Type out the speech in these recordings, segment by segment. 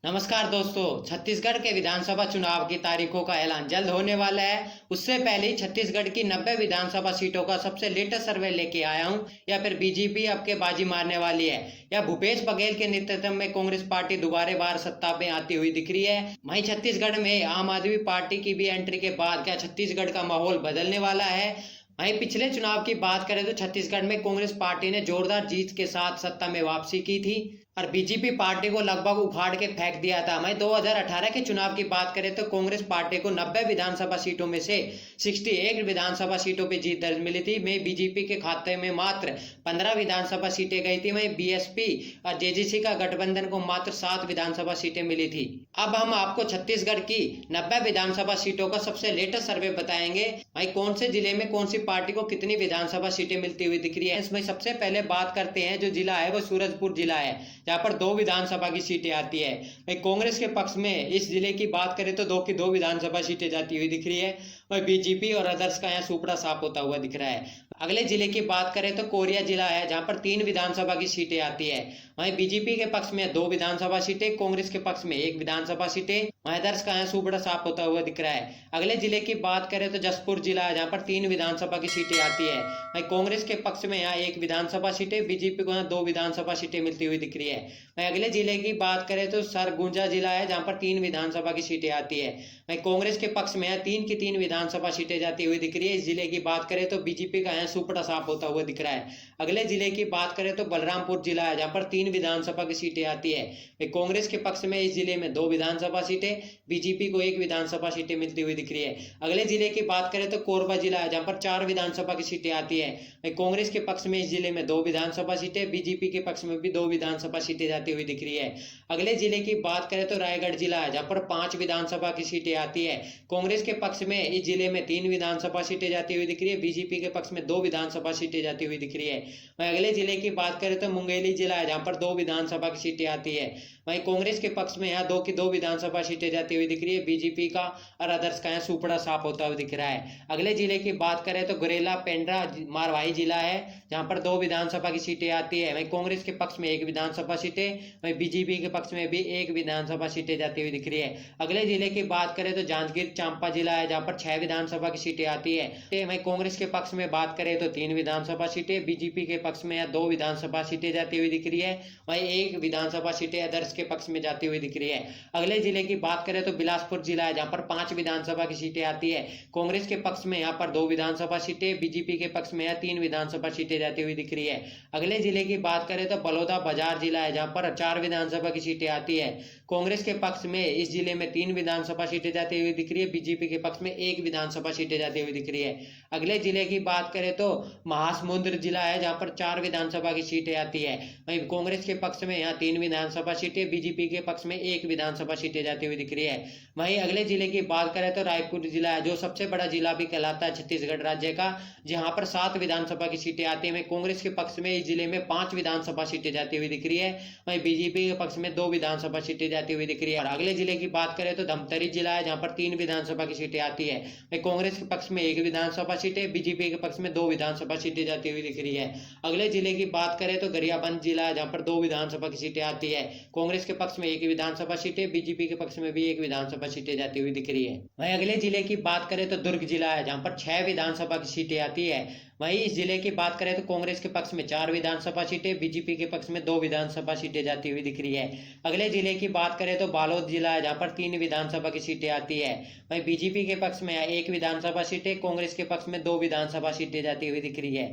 नमस्कार दोस्तों। छत्तीसगढ़ के विधानसभा चुनाव की तारीखों का ऐलान जल्द होने वाला है। उससे पहले ही छत्तीसगढ़ की 90 विधानसभा सीटों का सबसे लेटेस्ट सर्वे लेके आया हूं। या फिर बीजेपी अब के बाजी मारने वाली है, या भूपेश बघेल के नेतृत्व में कांग्रेस पार्टी दोबारा बार सत्ता में आती हुई दिख रही है। वहीं छत्तीसगढ़ में आम आदमी पार्टी की भी एंट्री के बाद क्या छत्तीसगढ़ का माहौल बदलने वाला है। वहीं पिछले चुनाव की बात करें तो छत्तीसगढ़ में कांग्रेस पार्टी ने जोरदार जीत के साथ सत्ता में वापसी की थी और बीजेपी पार्टी को लगभग उखाड़ के फेंक दिया था। वहीं 2018 के चुनाव की बात करें तो कांग्रेस पार्टी को 90 विधानसभा सीटों में से 61 विधानसभा सीटों पर जीत दर्ज मिली थी। में बीजेपी के खाते में मात्र 15 विधानसभा सीटें गई थी। वहीं बीएसपी और जेजेसी का गठबंधन को मात्र 7 विधानसभा सीटें मिली थी। अब हम आपको छत्तीसगढ़ की 90 विधानसभा सीटों का सबसे लेटेस्ट सर्वे बताएंगे। वहीं कौन से जिले में कौन सी पार्टी को कितनी विधानसभा सीटें मिलती हुई दिख रही है। इसमें सबसे पहले बात करते हैं, जो जिला है वो सूरजपुर जिला है, जहां पर 2 विधानसभा की सीटें आती है। वहीं कांग्रेस के पक्ष में इस जिले की बात करें तो 2 की 2 विधानसभा सीटें जाती हुई दिख रही है। वहीं बीजेपी और अदर्स का यहाँ सुपड़ा साफ होता हुआ दिख रहा है। अगले जिले की बात करें तो कोरिया जिला है, जहां पर 3 विधानसभा की सीटें आती है। वहीं बीजेपी के पक्ष में 2 विधानसभा सीटें, कांग्रेस के पक्ष में 1 विधानसभा सीटें। वहीं अदर्स का यहाँ सुपड़ा साफ होता हुआ दिख रहा है। अगले जिले की बात करें तो जसपुर जिला है, जहां पर 3 विधानसभा की सीटें आती है। वहीं कांग्रेस के पक्ष में यहाँ 1 विधानसभा सीटें, बीजेपी को यहाँ 2 विधानसभा सीटें मिलती हुई दिख रही है। वहीं अगले जिले की बात करें तो सरगुजा जिला है, जहां पर 3 विधानसभा की सीटें आती है। वहीं कांग्रेस के पक्ष में यहाँ 3 की 3 विधानसभा सीटें जाती हुई दिख रही है। इस जिले की बात करें तो बीजेपी का यहाँ सुपड़ा साफ होता हुआ दिख रहा है। अगले जिले की बात करें तो बलरामपुर जिला है, जहां पर 3 विधानसभा की सीटें आती है। कांग्रेस के पक्ष में इस जिले में 2 विधानसभा सीटें, बीजेपी को 1 विधानसभा सीटें मिलती हुई दिख रही है। अगले जिले की बात करें तो कोरबा जिला है, जहां पर 4 विधानसभा की सीटें आती है। कांग्रेस के पक्ष में इस जिले में 2 विधानसभा सीटें, बीजेपी के पक्ष में भी 2 विधानसभा सीटें जाती हुई दिख रही है। अगले जिले की बात करें तो रायगढ़ जिला है, जहां पर 5 विधानसभा की सीटें आती है। कांग्रेस के पक्ष में इस जिले में 3 विधानसभा सीटें जाती हुई दिख रही है, बीजेपी के पक्ष में 2 विधानसभा सीटें जाती हुई दिख रही है। वहीं अगले जिले की बात करें तो मुंगेली जिला है, जहां पर 2 विधानसभा की सीटें आती है। वहीं कांग्रेस के पक्ष में यहाँ 2 की 2 विधानसभा सीटें जाती हुई दिख रही है, बीजेपी का और अदर्स का यहाँ सुपड़ा साफ होता हुआ दिख रहा है। अगले जिले की बात करें तो गुरेला पेंड्रा मारवाही जिला है, जहां पर 2 विधानसभा की सीटें आती है। वहीं कांग्रेस के पक्ष में 1 विधानसभा सीटें, वहीं बीजेपी के पक्ष में भी 1 विधानसभा सीटें जाती हुई दिख रही है। अगले जिले की बात करें तो जांजगीर चांपा जिला है, जहां पर 6 विधानसभा की सीटें आती है। वहीं कांग्रेस के पक्ष में बात करें तो 3 विधानसभा सीटें, बीजेपी के पक्ष में 2 विधानसभा सीटें जाती हुई दिख रही है। वहीं 1 विधानसभा सीटें अदर्स के पक्ष में जाती हुई दिख रही है। अगले जिले की बात करें तो बिलासपुर जिला है, जहां पर 5 विधानसभा की सीटें आती है। कांग्रेस के पक्ष में यहाँ पर 2 विधानसभा सीटें, बीजेपी के पक्ष में 3 विधानसभा सीटें जाती हुई दिख रही है। अगले जिले की बात करें तो बलौदा बाजार जिला है, जहां पर 4 विधानसभा की सीटें आती है। कांग्रेस के पक्ष में इस जिले में 3 विधानसभा सीटें जाती हुई दिख रही है, बीजेपी के पक्ष में 1 विधानसभा सीटें जाती हुई दिख रही है। अगले जिले की बात करें तो महासमुंद जिला है, जहां पर 4 विधानसभा की सीटें आती है। वहीं कांग्रेस के पक्ष में यहाँ 3 विधानसभा सीटें, बीजेपी के पक्ष में 1 विधानसभा सीटें जाती हुई दिख रही है। वहीं अगले जिले की बात करें तो रायपुर जिला है, जो सबसे बड़ा जिला भी कहलाता है छत्तीसगढ़ राज्य का, जहां पर 7 विधानसभा की सीटें आती है। कांग्रेस के पक्ष में इस जिले में 5 विधानसभा सीटें जाती हुई दिख रही है। वहीं बीजेपी के पक्ष में 2 विधानसभा सीटें जाती हुई दिख रही है। और अगले जिले की बात करें तो धमतरी जिला है, जहां पर 3 विधानसभा की सीटें आती है। वहीं कांग्रेस के पक्ष में 1 विधानसभा सीटें, बीजेपी के पक्ष में 2 विधानसभा सीटें जाती हुई दिख रही है। अगले जिले की बात करें तो गरियाबंद जिला है, जहां पर 2 विधानसभा की सीटें आती है। कांग्रेस के पक्ष में 1 विधानसभा सीटें, बीजेपी के पक्ष में भी 1 विधानसभा सीटें जाती हुई दिख रही है। वहीं अगले जिले की बात करें तो दुर्ग जिला है, जहां पर 6 विधानसभा की सीटें आती है। वहीं इस जिले की बात करें तो कांग्रेस के पक्ष में 4 विधानसभा सीटें, बीजेपी के पक्ष में 2 विधानसभा सीटें जाती हुई दिख रही है। अगले जिले की बात करें तो बालोद जिला है, जहां पर 3 विधानसभा की सीटें आती है। वहीं बीजेपी के पक्ष में 1 विधानसभा सीटें, कांग्रेस के पक्ष में 2 विधानसभा सीटें जाती हुई दिख रही है।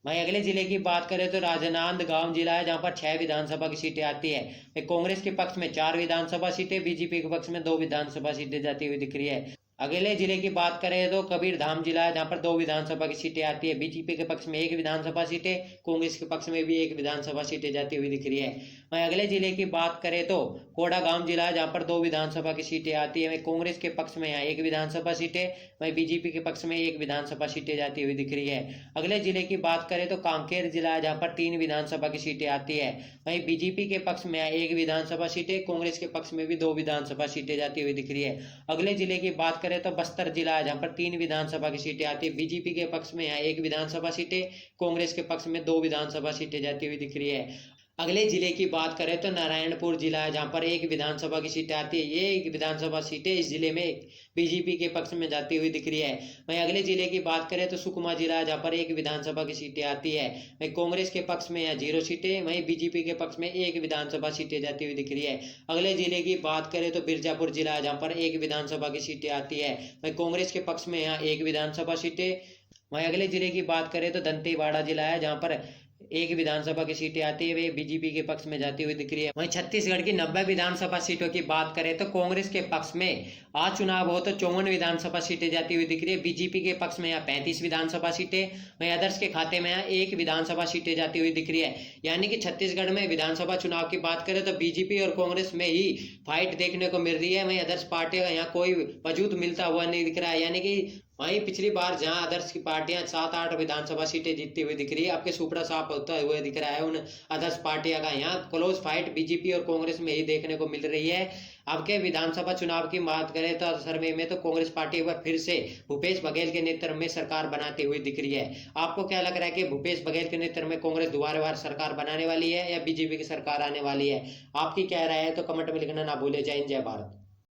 वहीं अगले जिले की बात करें तो राजनांदगांव जिला है, जहां पर 6 विधानसभा की सीटें आती है। कांग्रेस के पक्ष में 4 विधानसभा सीटें, बीजेपी के पक्ष में 2 विधानसभा सीटें जाती हुई दिख रही है। अगले जिले की बात करें तो कबीरधाम जिला है, जहां पर 2 विधानसभा की सीटें आती है। बीजेपी के पक्ष में 1 विधानसभा सीटें, कांग्रेस के पक्ष में भी 1 विधानसभा सीटें जाती हुई दिख रही है। वहीं अगले जिले की बात करें तो कोड़ागांव जिला है, जहां पर 2 विधानसभा की सीटें आती है। वहीं कांग्रेस के पक्ष में यहाँ 1 विधानसभा सीटें, वहीं बीजेपी के पक्ष में 1 विधानसभा सीटें जाती हुई दिख रही है। अगले जिले की बात करें तो कांकेर जिला है, जहां पर 3 विधानसभा की सीटें आती है। वहीं बीजेपी के पक्ष में 1 विधानसभा सीटें, कांग्रेस के पक्ष में भी 2 विधानसभा सीटें जाती हुई दिख रही है। अगले जिले की बात करें तो बस्तर जिला है, जहां पर 3 विधानसभा की सीटें आती है। बीजेपी के पक्ष में यहाँ 1 विधानसभा सीटें, कांग्रेस के पक्ष में 2 विधानसभा सीटें जाती हुई दिख रही है। अगले जिले की बात करें तो नारायणपुर जिला है, जहां पर एक विधानसभा की सीटें आती है। ये एक विधानसभा सीटें इस जिले में बीजेपी के पक्ष में जाती हुई दिख रही है। वहीं अगले जिले की बात करें तो सुकमा जिला है, जहां पर एक विधानसभा की सीटें आती है। वहीं कांग्रेस के पक्ष में यहाँ 0 सीटें, वहीं बीजेपी के पक्ष में एक विधानसभा सीटें जाती हुई दिख रही है। अगले जिले की बात करें तो बिरजापुर जिला है, जहाँ पर एक विधानसभा की सीटें आती है। वहीं कांग्रेस के पक्ष में यहाँ एक विधानसभा सीटें। वहीं अगले जिले की बात करें तो दंतेवाड़ा जिला है, जहाँ पर एक विधानसभा की सीटें आती है, वे बीजेपी के पक्ष में जाती हुई दिख रही है। वहीं छत्तीसगढ़ की 90 विधानसभा सीटों की बात करें तो कांग्रेस के पक्ष में आज चुनाव हो तो 54 विधानसभा सीटें जाती हुई दिख रही है। बीजेपी के पक्ष में यहाँ 35 विधानसभा सीटें, वहीं अदर्स के खाते में यहाँ एक विधानसभा सीटें जाती हुई दिख रही है। यानी कि छत्तीसगढ़ में विधानसभा चुनाव की बात करें तो बीजेपी और कांग्रेस में ही फाइट देखने को मिल रही है। वहीं अदर्स पार्टियों का यहाँ कोई वजूद मिलता हुआ नहीं दिख रहा है। यानी कि वहीं पिछली बार जहां अदर्स की पार्टियां 7-8 विधानसभा सीटें जीतती हुई दिख रही है, आपके सुपड़ा साफ होता हुआ दिख रहा है उन अदर्स पार्टियां का। यहाँ क्लोज फाइट बीजेपी और कांग्रेस में ही देखने को मिल रही है। अब के विधानसभा चुनाव की बात करें तो सर्वे में तो कांग्रेस पार्टी एक बार फिर से भूपेश बघेल के नेतृत्व में सरकार बनाती हुई दिख रही है। आपको क्या लग रहा है कि भूपेश बघेल के नेतृत्व में कांग्रेस दोबारा सरकार बनाने वाली है या बीजेपी की सरकार आने वाली है? आपकी क्या राय है तो कमेंट में लिखना ना भूले। जय हिंद, जय भारत।